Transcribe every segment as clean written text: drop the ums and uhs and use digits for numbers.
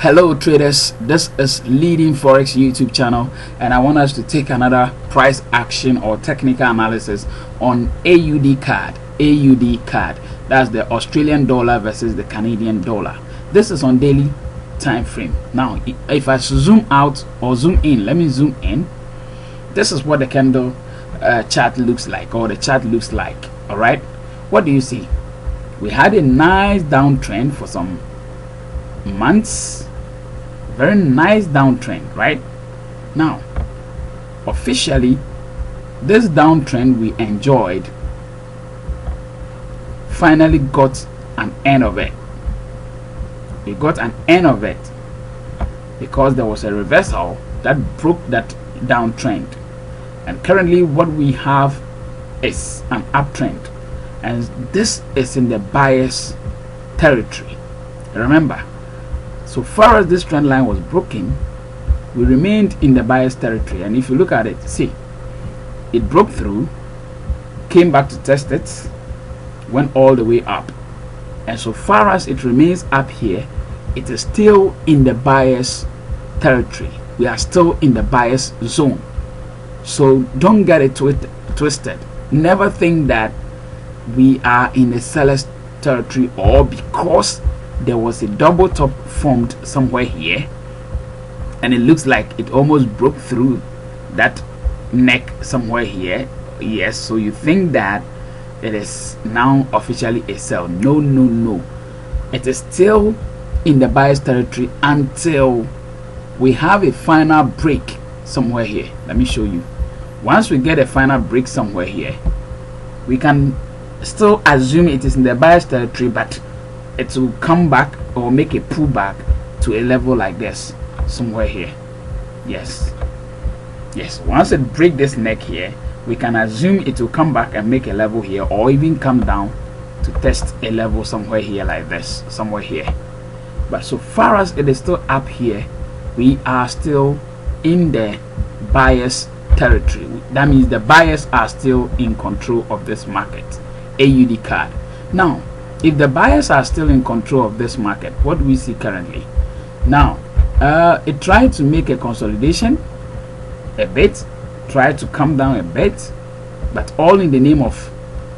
Hello traders, this is Leading Forex YouTube channel, and I want us to take another price action or technical analysis on AUDCAD. AUDCAD, that's the Australian dollar versus the Canadian dollar. This is on daily time frame. Now if I zoom out or zoom in, let me zoom in. This is what the candle chart looks like, or the chart looks like. All right, what do you see? We had a nice downtrend for some months, very nice downtrend. Right now, officially, this downtrend we enjoyed finally got an end of it. We got an end of it because there was a reversal that broke that downtrend, and currently what we have is an uptrend, and this is in the buyer's territory. Remember, so far as this trend line was broken, we remained in the buyer's territory. And if you look at it, see, it broke through, came back to test it, went all the way up, and so far as it remains up here, it is still in the buyer's territory. We are still in the buyer's zone. So don't get it twisted. Never think that we are in the seller's territory, or because there was a double top formed somewhere here and it looks like it almost broke through that neck somewhere here. Yes, so you think that it is now officially a sell. No, it is still in the buyer's territory until we have a final break somewhere here. Let me show you. Once we get a final break somewhere here, we can still assume it is in the buyer's territory, but it will come back or make a pullback to a level like this somewhere here. Yes, once it breaks this neck here, we can assume it will come back and make a level here, or even come down to test a level somewhere here like this, somewhere here. But so far as it is still up here, we are still in the buyer's territory. That means the buyers are still in control of this market, AUDCAD. Now, if the buyers are still in control of this market, what do we see currently? Now, it tried to make a consolidation a bit, tried to come down a bit, but all in the name of,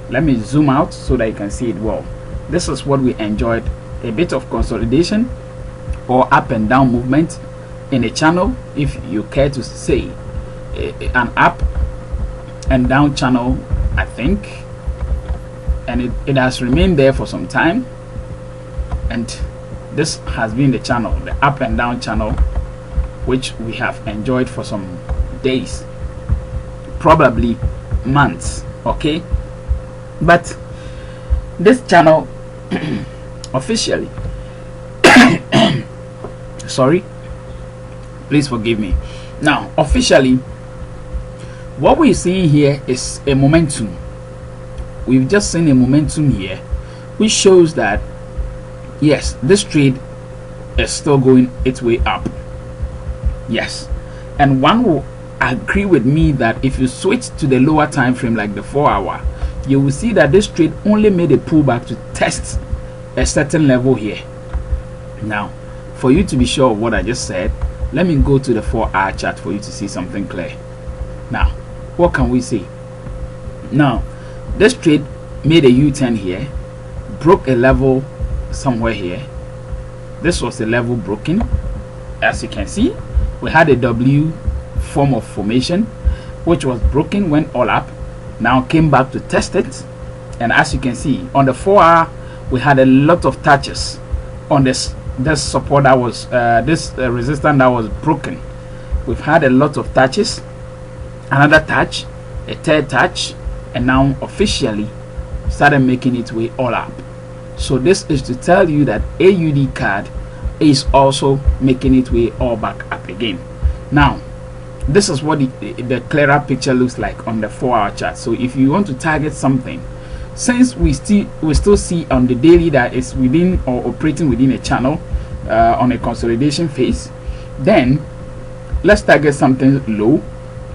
let me zoom out so that you can see it well. This is what we enjoyed, a bit of consolidation or up and down movement in a channel, if you care to say, an up and down channel, I think. And it has remained there for some time, and this has been the channel, the up and down channel, which we have enjoyed for some days, probably months. Okay, but this channel officially sorry, please forgive me. Now officially, what we're seeing here is a momentum. We've just seen a momentum here, which shows that yes, this trade is still going its way up. Yes, and one will agree with me that if you switch to the lower time frame, like the 4-hour, you will see that this trade only made a pullback to test a certain level here. Now, for you to be sure of what I just said, let me go to the 4-hour chart for you to see something clear. Now, what can we see? Now, this trade made a U-turn here, broke a level somewhere here. This was the level broken. As you can see, we had a W form of formation, which was broken, went all up, now came back to test it. And as you can see, on the 4-hour, we had a lot of touches on this support that was this resistance that was broken. We've had a lot of touches, another touch, a third touch, and now officially started making its way all up. So this is to tell you that AUDCAD is also making its way all back up again. Now, this is what the clearer picture looks like on the 4-hour chart. So if you want to target something, since we still see on the daily that it's within or operating within a channel on a consolidation phase, then let's target something low.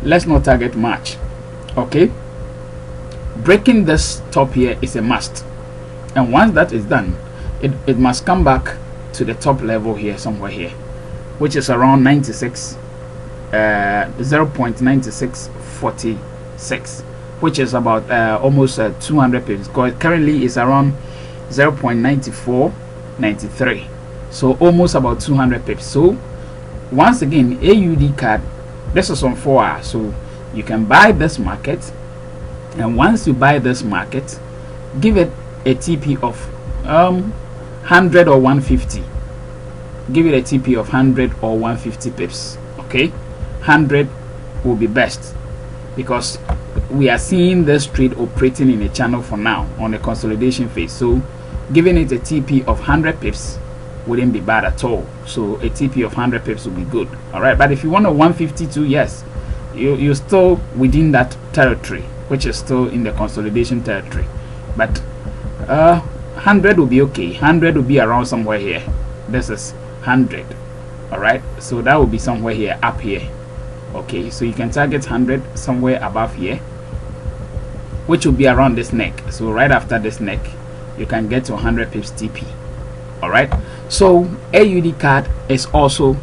Let's not target much. Okay, breaking this top here is a must, and once that is done, it must come back to the top level here, somewhere here, which is around 96 0.9646, which is about almost 200 pips. Currently it's around 0.9493, so almost about 200 pips. So once again, AUDCAD, this is on 4 hours, so you can buy this market, and once you buy this market, give it a TP of 100 or 150. Give it a TP of 100 or 150 pips. Okay, 100 will be best, because we are seeing this trade operating in a channel for now on the consolidation phase. So giving it a TP of 100 pips wouldn't be bad at all. So a TP of 100 pips will be good. All right, but if you want a 152, yes, you're still within that territory, which is still in the consolidation territory. But 100 will be okay. 100 will be around somewhere here. This is 100. All right, so that will be somewhere here, up here. Okay, so you can target 100 somewhere above here, which will be around this neck. So right after this neck, you can get to 100 pips TP. All right, so AUDCAD is also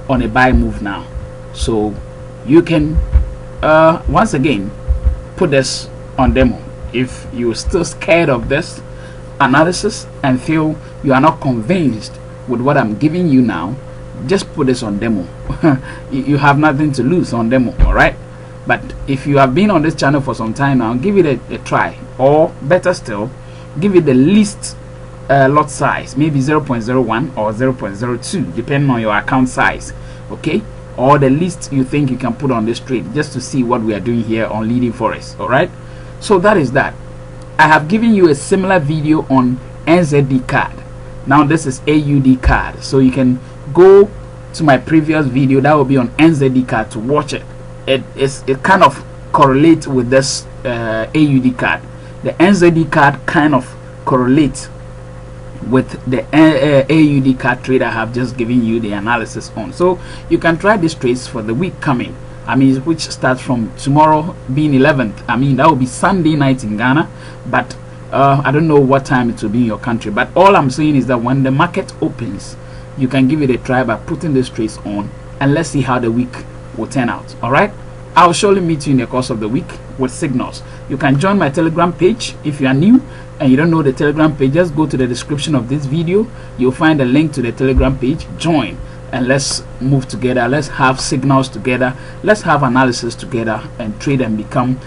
on a buy move now, so you can once again put this on demo. If you're still scared of this analysis and feel you are not convinced with what I'm giving you now, just put this on demo. You have nothing to lose on demo. All right, but if you have been on this channel for some time now, give it a try, or better still, give it the least lot size, maybe 0.01 or 0.02, depending on your account size. Okay, or the least you think you can put on this trade, just to see what we are doing here on Leading Forex. All right, so that is that. I have given you a similar video on NZD card. Now this is AUDCAD, so you can go to my previous video that will be on NZD card to watch it. It kind of correlates with this AUDCAD. The NZD card kind of correlates with the AUDCAD trade I have just given you the analysis on. So you can try these trades for the week coming. I mean, which starts from tomorrow being 11th. I mean, that will be Sunday night in Ghana, but I don't know what time it will be in your country. But all I'm saying is that when the market opens, you can give it a try by putting these trades on, and let's see how the week will turn out. All right, I'll surely meet you in the course of the week with signals. You can join my Telegram page. If you are new and you don't know the Telegram page, just go to the description of this video. You'll find a link to the Telegram page. Join, and let's move together. Let's have signals together. Let's have analysis together and trade and become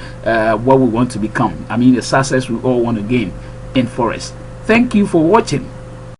what we want to become. I mean, the success we all want to gain in Forex. Thank you for watching.